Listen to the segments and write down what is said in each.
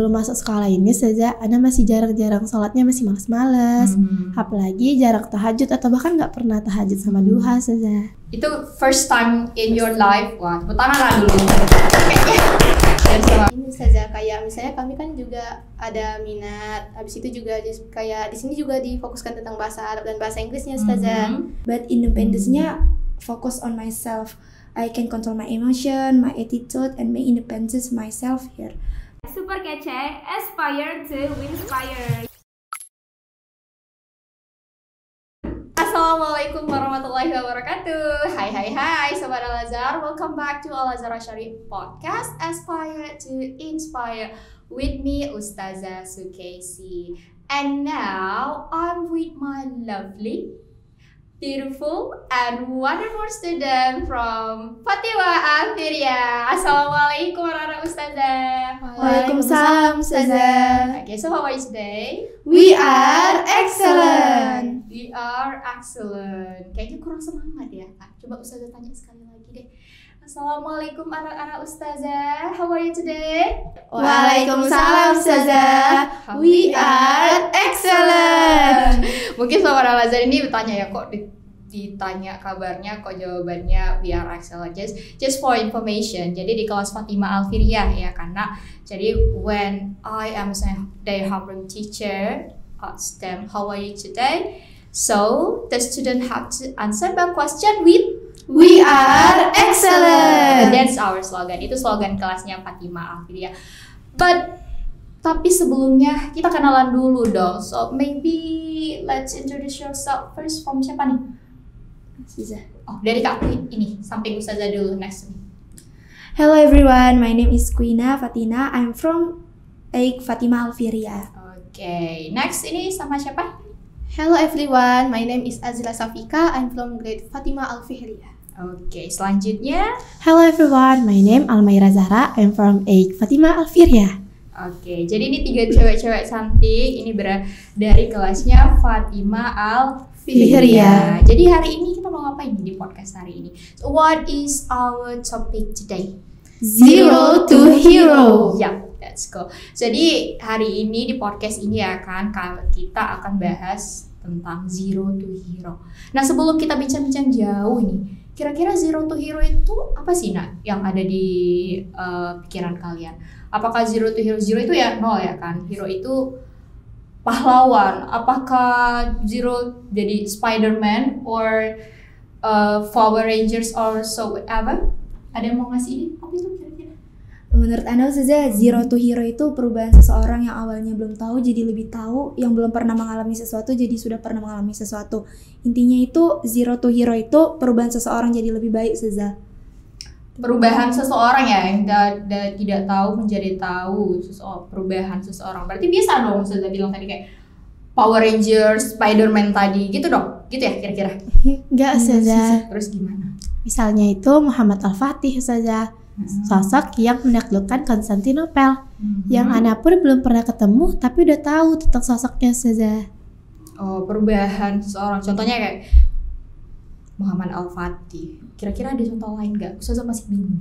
Belum masuk sekolah ini saja, Ana masih jarang-jarang sholatnya, masih malas-malas. Apalagi jarang tahajud atau bahkan nggak pernah tahajud sama duha saja. Itu first time in your life. Wah, tepuk tangan lah dulu. Ini saja kayak misalnya kami kan juga ada minat. Habis itu juga kayak di sini juga difokuskan tentang bahasa Arab dan bahasa Inggrisnya saja. But independence-nya focus on myself. I can control my emotion, my attitude, and make independence myself here. Super kece, aspire to inspire. Assalamualaikum warahmatullahi wabarakatuh. Hai Sobat Al-Azhar. Welcome back to Al-Azhar Syarif Podcast Aspire to Inspire with me Ustazah Sukaisi. And now I'm with my lovely, beautiful and wonderful student from Fatima Alfiria. Assalamualaikum warahmatullahi Ustazah. Waalaikumsalam, Ustazah. Okay, so how are you today? We are excellent. We are excellent. Kayaknya kurang semangat ya, Kak. Coba Ustazah tanya sekali lagi deh. Assalamualaikum anak-anak Ustazah. How are you today? Waalaikumsalam, Ustazah. We are excellent. Mungkin Sobat Al-Azhar ini bertanya ya, kok ditanya kabarnya, kok jawabannya we are excellent. Just for information. Jadi di kelas Fatima Alfiria ya, karena jadi when I am their homeroom teacher, ask them how are you today? So the student have to answer the question with We are excellent. That's our slogan. Itu slogan kelasnya Fatima Alfiria. Tapi sebelumnya kita kenalan dulu dong. So maybe let's introduce yourself first. From siapa nih? Ustazah. Oh, dari Kak ini, samping Ustazah dulu next nih. Hello everyone, my name is Quina Fatina. I'm from Eik Fatima Alfiria. Okay, next ini sama siapa? Hello everyone, my name is Azila Safika. I'm from grade Fatima Alfiria. Okay, selanjutnya. Hello everyone, my name Almaira Zahra. I'm from Eik Fatima Alfiria. Oke, jadi ini 3 cewek-cewek cantik. Ini dari kelasnya Fatima Alfiria. Jadi hari ini kita mau ngapain di podcast hari ini? So, what is our topic today? Zero to hero. Yap, let's go. Jadi hari ini di podcast ini ya kan kita akan bahas tentang zero to hero. Nah, sebelum kita bincang-bincang jauh nih, kira-kira zero to hero itu apa sih, Nak, yang ada di pikiran kalian? Apakah zero to hero? Zero itu ya nol ya kan? Hero itu pahlawan. Apakah zero jadi Spider-Man or Power Rangers or so whatever? Ada yang mau ngasih ini? Apa itu kira-kira? Menurut Anda, Ustazah, zero to hero itu perubahan seseorang yang awalnya belum tahu jadi lebih tahu, yang belum pernah mengalami sesuatu jadi sudah pernah mengalami sesuatu. Intinya itu zero to hero itu perubahan seseorang jadi lebih baik, Ustazah. Perubahan seseorang ya, yang tidak tahu menjadi tahu, perubahan seseorang. Berarti bisa dong Ustazah bilang tadi kayak Power Rangers, Spider-Man tadi, gitu dong? Gitu ya kira-kira? Enggak saja. Terus gimana? Misalnya itu Muhammad Al-Fatih saja. Sosok yang menaklukkan Konstantinopel. Yang Ana pun belum pernah ketemu tapi udah tahu tentang sosoknya saja. Oh, perubahan seseorang. Contohnya kayak Muhammad Al-Fatih. Kira-kira ada contoh lain nggak? Ustazah masih bingung.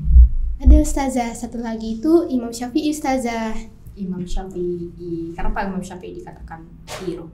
Ada Ustazah, satu lagi itu Imam Syafi'i Ustazah. Imam Syafi'i. Kenapa Imam Syafi'i dikatakan hero?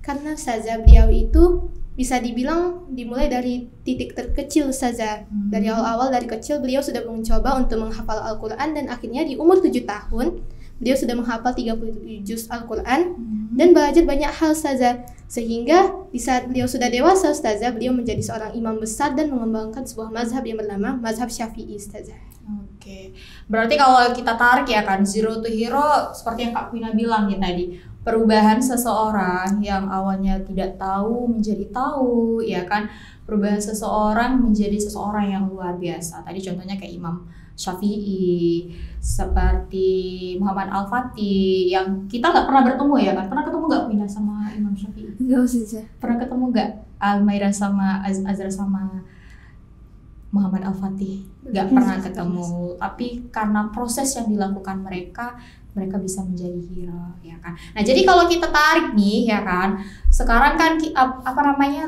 Karena Ustazah beliau itu bisa dibilang dimulai dari titik terkecil Ustazah. Dari awal-awal dari kecil beliau sudah mencoba untuk menghafal Al-Quran dan akhirnya di umur 7 tahun beliau sudah menghafal 30 juz Al-Quran dan belajar banyak hal Ustazah. Sehingga di saat beliau sudah dewasa Ustazah, beliau menjadi seorang imam besar dan mengembangkan sebuah mazhab yang bernama mazhab Syafi'i Ustazah. Oke. Berarti kalau kita tarik ya kan, zero to hero seperti yang Kak Quina bilang ya tadi, perubahan seseorang yang awalnya tidak tahu menjadi tahu, ya kan? Perubahan seseorang menjadi seseorang yang luar biasa. Tadi contohnya kayak Imam Syafi'i, seperti Muhammad Al-Fatih yang kita nggak pernah bertemu ya kan? Pernah ketemu nggak Quina sama Imam Syafi'i? Enggak, Ustazah. Pernah ketemu nggak Almaira sama Azra sama Muhammad Al-Fatih? Nggak pernah ketemu. Tapi karena proses yang dilakukan mereka mereka bisa menjadi hero, ya kan. Nah, jadi kalau kita tarik nih, ya kan, sekarang kan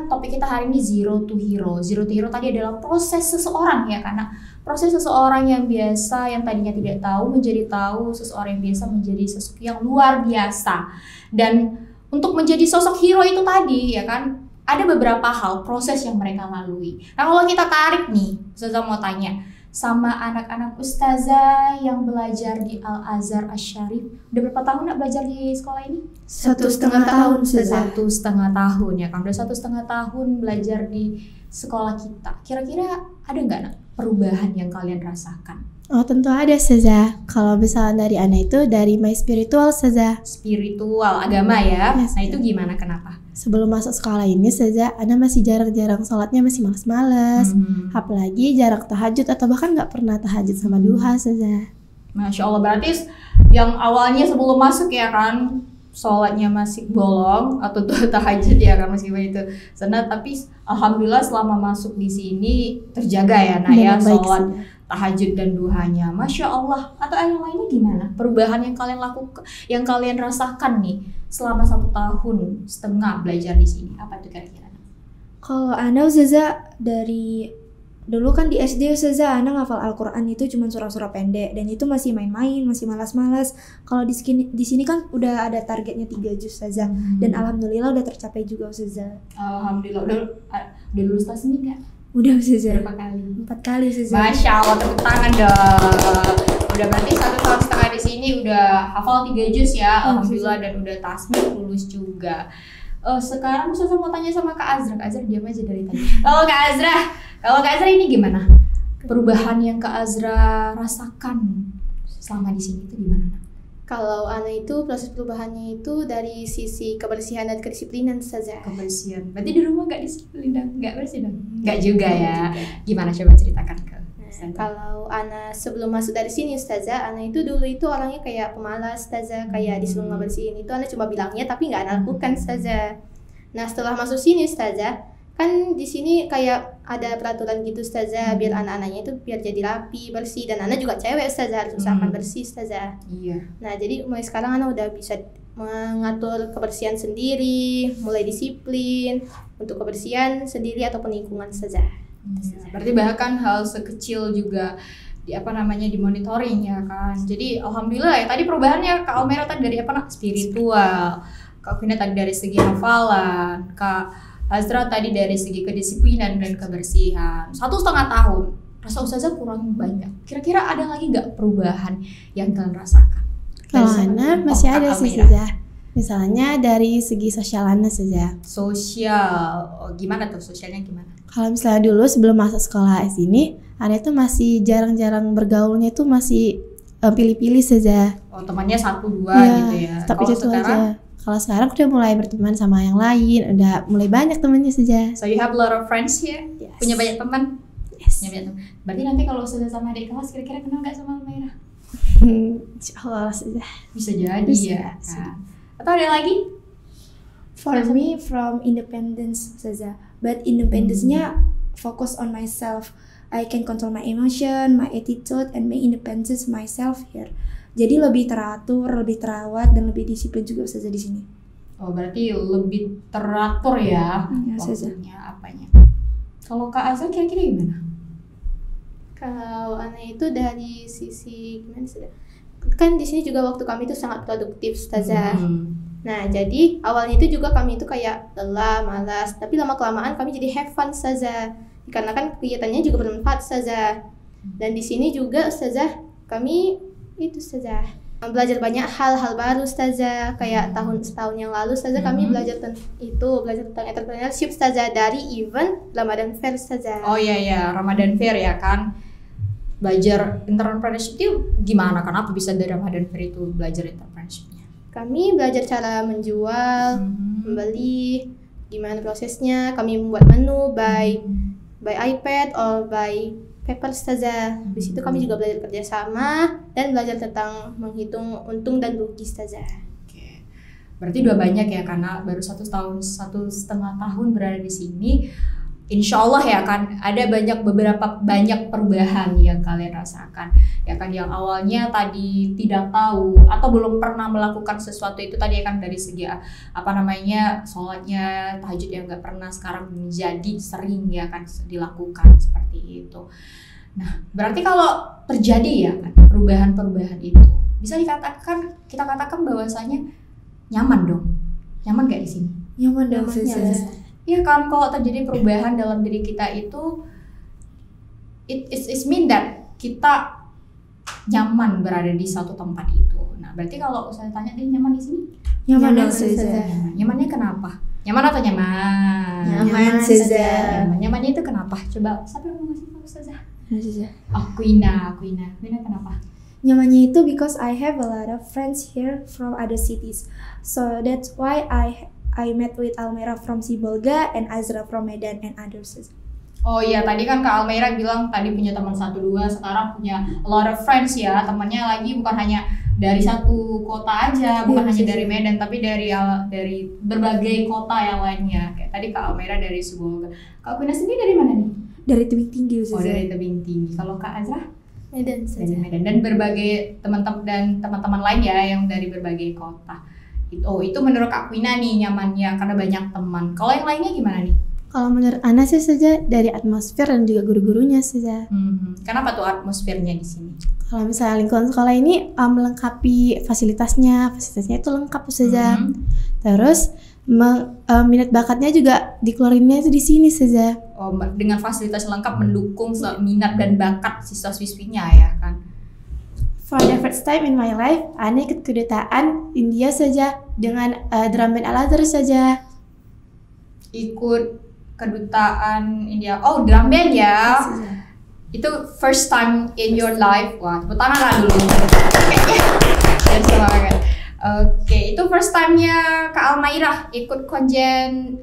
topik kita hari ini zero to hero. Zero to hero tadi adalah proses seseorang, ya, karena proses seseorang yang biasa, yang tadinya tidak tahu menjadi tahu, seseorang yang biasa menjadi sosok yang luar biasa. Dan untuk menjadi sosok hero itu tadi, ya kan, ada beberapa hal proses yang mereka lalui. Nah, kalau kita tarik nih, Ustazah mau tanya sama anak-anak ustazah yang belajar di Al-Azhar Asy-Syarif. Udah berapa tahun nak belajar di sekolah ini? 1,5 tahun Ustazah. 1,5 tahun ya kan. Udah 1,5 tahun belajar di sekolah kita. Kira-kira ada nggak nak perubahan yang kalian rasakan? Oh tentu ada Ustazah. Kalau misalnya dari Ana itu dari my spiritual Ustazah. Spiritual, agama ya. Yes, nah itu gimana, kenapa? Sebelum masuk sekolah ini Ustazah, Ana masih jarang-jarang sholatnya, masih malas-malas. Apalagi jarang tahajud atau bahkan nggak pernah tahajud sama duha Ustazah. Masya Allah, berarti yang awalnya sebelum masuk ya kan sholatnya masih bolong atau tahajud ya kan masih itu senat, tapi alhamdulillah selama masuk di sini terjaga ya nak ya sholat tahajud dan duhanya. Masya Allah. Atau yang lainnya gimana? Perubahan yang kalian lakukan, yang kalian rasakan nih selama 1,5 tahun belajar di sini, apa itu kira-kira? Kalau Ana Ustazah dari dulu kan di SD Ustazah Ana ngafal Al-Quran itu cuma surah-surah pendek dan itu masih main-main, masih malas-malas. Kalau di sini kan udah ada targetnya 3 juz Ustazah dan alhamdulillah udah tercapai juga Ustazah. Alhamdulillah. Udah lulus tas ini nggak? Udah Ustazah. Berapa kali? 4 kali Ustazah. Masya Allah, tepuk tangan dong. Udah berarti 1,5 tahun di sini udah hafal 3 juz ya, alhamdulillah, dan udah tasbih lulus juga. Sekarang Ustazah mau tanya sama Kak Azra. Kak Azra diam aja dari tadi. Kalau Kak Azra ini gimana? Perubahan yang Kak Azra rasakan selama di sini itu gimana? Kalau Ana itu proses perubahannya itu dari sisi kebersihan dan kedisiplinan saja. Kebersihan. Berarti di rumah nggak disiplin dong? Nggak bersih dong? Nggak juga ya. Gimana, coba ceritakan ke kalau Ana sebelum masuk dari sini Ustazah, Ana itu dulu itu orangnya kayak pemalas Ustazah, kayak disuruh ngebersihin itu Ana cuma bilangnya tapi nggak Ana lakukan Ustazah. Nah setelah masuk sini Ustazah, kan di sini kayak ada peraturan gitu Ustazah, biar anak-anaknya itu biar jadi rapi, bersih, dan Ana juga cewek Ustazah, harus usahakan bersih Ustazah. Iya. Nah jadi mulai sekarang Ana udah bisa mengatur kebersihan sendiri, mulai disiplin untuk kebersihan sendiri ataupun lingkungan Ustazah. Berarti bahkan hal sekecil juga dimonitoring ya kan. Jadi alhamdulillah ya, tadi perubahannya Kak Almera tadi dari spiritual, Kak Vina tadi dari segi hafalan, Kak Azra tadi dari segi kedisiplinan dan kebersihan. 1,5 tahun, rasa Ustazah kurang banyak. Kira-kira ada lagi nggak perubahan yang kalian rasakan? Kalau Ana masih ada sih Ustazah. Misalnya dari segi sosial Ana saja. Sosial, gimana tuh sosialnya gimana? Kalau misalnya dulu sebelum masuk sekolah ini, Ana itu masih jarang-jarang bergaulnya itu masih pilih-pilih saja. Oh temannya 1-2 gitu ya. Tapi itu aja. Kalau sekarang udah mulai berteman sama yang lain, udah mulai banyak temannya saja. So you have a lot of friends here? Yes. Punya banyak teman? Yes. Punya banyak teman. Berarti nanti kalau sudah sama adik kelas kira-kira kenal nggak sama Almera? Insyaallah saja. Bisa jadi ya kan. Atau ada lagi? For me from independence Ustazah, but independence-nya focus on myself. I can control my emotion, my attitude, and make independence myself here. Jadi lebih teratur, lebih terawat, dan lebih disiplin juga Ustazah di sini. Oh berarti lebih teratur ya, waktunya apanya. Kalau Kak Azra kira-kira gimana? Kalau Ana itu dari sisi gimana sih? Kan di sini juga waktu kami itu sangat produktif Ustazah. Nah jadi awalnya itu juga kami itu kayak lelah, malas, tapi lama-kelamaan kami jadi have fun Ustazah. Karena kan kegiatannya juga bermanfaat Ustazah. Dan di sini juga Ustazah kami itu Ustazah belajar banyak hal-hal baru Ustazah. Kayak setahun yang lalu Ustazah kami belajar tentang entrepreneurship Ustazah dari event Ramadan Fair Ustazah. Oh iya Ramadan Fair ya kan. Belajar entrepreneurship itu gimana? Kenapa bisa dari Ramadan Fair itu belajar entrepreneurship-nya? Kami belajar cara menjual, membeli, gimana prosesnya. Kami membuat menu by iPad or by paper Ustazah. Di situ kami juga belajar kerjasama dan belajar tentang menghitung untung dan rugi Ustazah. Oke. Berarti udah banyak ya, karena baru 1,5 tahun berada di sini. insya Allah ya kan ada banyak perubahan yang kalian rasakan ya kan, yang awalnya tadi tidak tahu atau belum pernah melakukan sesuatu itu tadi ya kan, dari segi sholatnya tahajud yang nggak pernah sekarang menjadi sering ya kan dilakukan seperti itu. Nah berarti kalau terjadi ya kan perubahan itu bisa kita katakan bahwasanya nyaman dong, nyaman gak di sini? Nyaman dong Ustazah. Ya kan, kalau terjadi perubahan dalam diri kita itu it's mean that kita nyaman berada di suatu tempat itu. Nah, berarti kalau saya tanya dia nyaman di sini? Nyaman dong Ustazah. Nyamannya kenapa? Nyaman atau nyaman? Nyaman Ustazah. Nyamannya itu kenapa? Coba siapa yang mau ngasih tahu Ustazah? Ustazah. Oh, Quina kenapa? Nyamannya itu because I have a lot of friends here from other cities. So that's why I met with Almera from Sibolga and Azra from Medan and others. Oh iya, tadi kan Kak Almera bilang tadi punya teman 1-2, sekarang punya a lot of friends ya. Temannya lagi bukan hanya dari satu kota aja, bukan hanya dari Medan, tapi dari berbagai kota yang lainnya. Kayak tadi Kak Almera dari Sibolga. Kak Quina sendiri dari mana nih? Dari Tebing Tinggi Ustazah. Oh, dari Tebing Tinggi. Kalau Kak Azra? Medan Dari saja. Medan, dan berbagai teman-teman lain ya yang dari berbagai kota. Itu menurut Kak Quina nih nyamannya karena banyak teman. Kalau yang lainnya gimana nih? Kalau menurut Ana sih saja dari atmosfer dan juga guru-gurunya saja. Kenapa tuh atmosfernya di sini? Kalau misalnya lingkungan sekolah ini melengkapi fasilitasnya itu lengkap saja. Terus minat bakatnya juga dikeluarinnya itu di sini saja. Oh, dengan fasilitas lengkap mendukung minat dan bakat siswa-siswinya ya kan? For the first time in my life, Ana ikut kedutaan India saja dengan drum band Al-Azhar saja. Ikut kedutaan India. Oh, drum band ya. Itu first time in your life. Wah, tepuk tangan lah dulu. Dan semangat. Oke, itu first time-nya Kak Almairah ikut konjen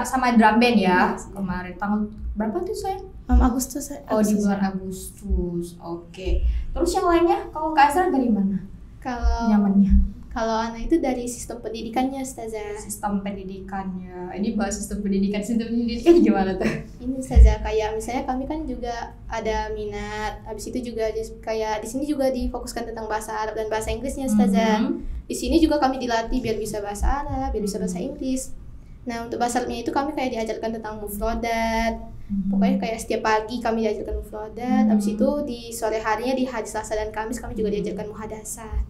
sama drum band ya. Kemarin tanggal berapa tuh saya? Agustus. Oh, di bulan Agustus. Oke. Terus yang lainnya, kalau Kak Azra dari mana? Nyamannya? Kalau anak itu dari sistem pendidikannya, Ustazah. Sistem pendidikannya. Ini bahas sistem pendidikan gimana tuh? Ini Ustazah, kayak misalnya kami kan juga ada minat. Habis itu juga kayak di sini juga difokuskan tentang bahasa Arab dan bahasa Inggrisnya, Ustazah. Di sini juga kami dilatih biar bisa bahasa Arab, biar bisa bahasa Inggris. Nah, untuk bahasa Arabnya itu kami kayak diajarkan tentang mufradat. Pokoknya kayak setiap pagi kami diajarkan mufradat. Habis itu di sore harinya di hari Selasa dan Kamis kami juga diajarkan muhadasat.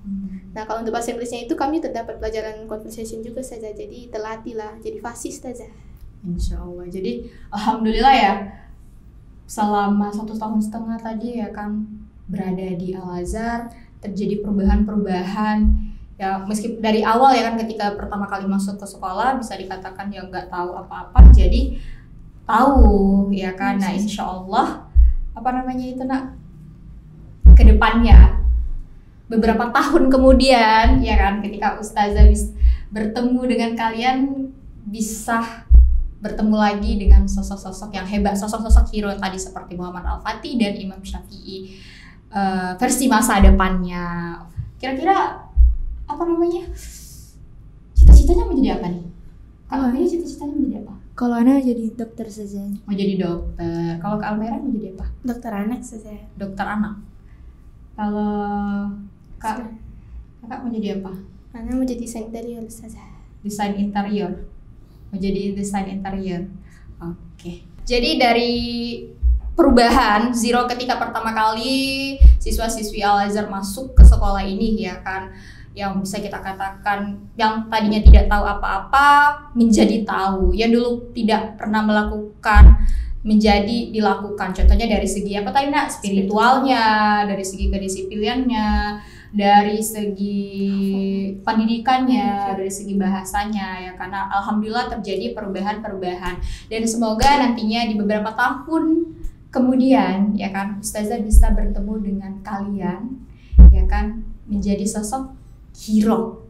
Nah, kalau untuk bahasa Inggrisnya itu kami terdapat pelajaran conversation juga saja. Jadi terlatih lah, jadi fasih saja. Insya Allah. Jadi alhamdulillah ya, selama 1,5 tahun tadi ya kan berada di Al-Azhar, terjadi perubahan-perubahan. Ya meskipun dari awal ya kan ketika pertama kali masuk ke sekolah bisa dikatakan ya nggak tahu apa-apa, jadi tahu ya kan. Nah insya Allah kedepannya beberapa tahun kemudian ya kan ketika Ustazah bertemu dengan kalian, bisa bertemu lagi dengan sosok-sosok yang hebat, sosok-sosok hero tadi seperti Muhammad Al-Fatih dan Imam Syafi'i versi masa depannya. Kira-kira cita-citanya mau jadi apa nih? Kak Almera cita-citanya mau jadi apa? Kalau Ana jadi dokter saja. Mau jadi dokter. Kalau Kak Almera mau jadi apa? Dokter anak saja. Dokter anak. Kalau Kakak mau jadi apa? Ana mau jadi desain interior saja. Desain interior. Mau jadi desain interior. Oke. Jadi dari perubahan Zero ketika pertama kali siswa-siswi Al-Azhar masuk ke sekolah ini ya kan, yang bisa kita katakan yang tadinya tidak tahu apa-apa menjadi tahu, yang dulu tidak pernah melakukan menjadi dilakukan. Contohnya dari segi apa tadi nak? Spiritualnya, dari segi kedisiplinannya, dari segi pendidikannya, dari segi bahasanya ya, karena alhamdulillah terjadi perubahan-perubahan, dan semoga nantinya di beberapa tahun kemudian ya kan Ustazah bisa bertemu dengan kalian ya kan, menjadi sosok hero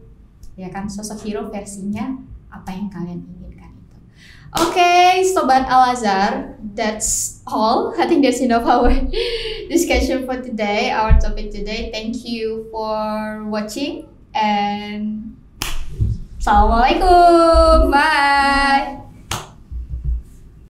ya kan, sosok hero versinya apa yang kalian inginkan itu. Oke, Sobat Al-Azhar, that's all. I think that's enough our discussion for today, our topic today. Thank you for watching and Assalamualaikum, bye.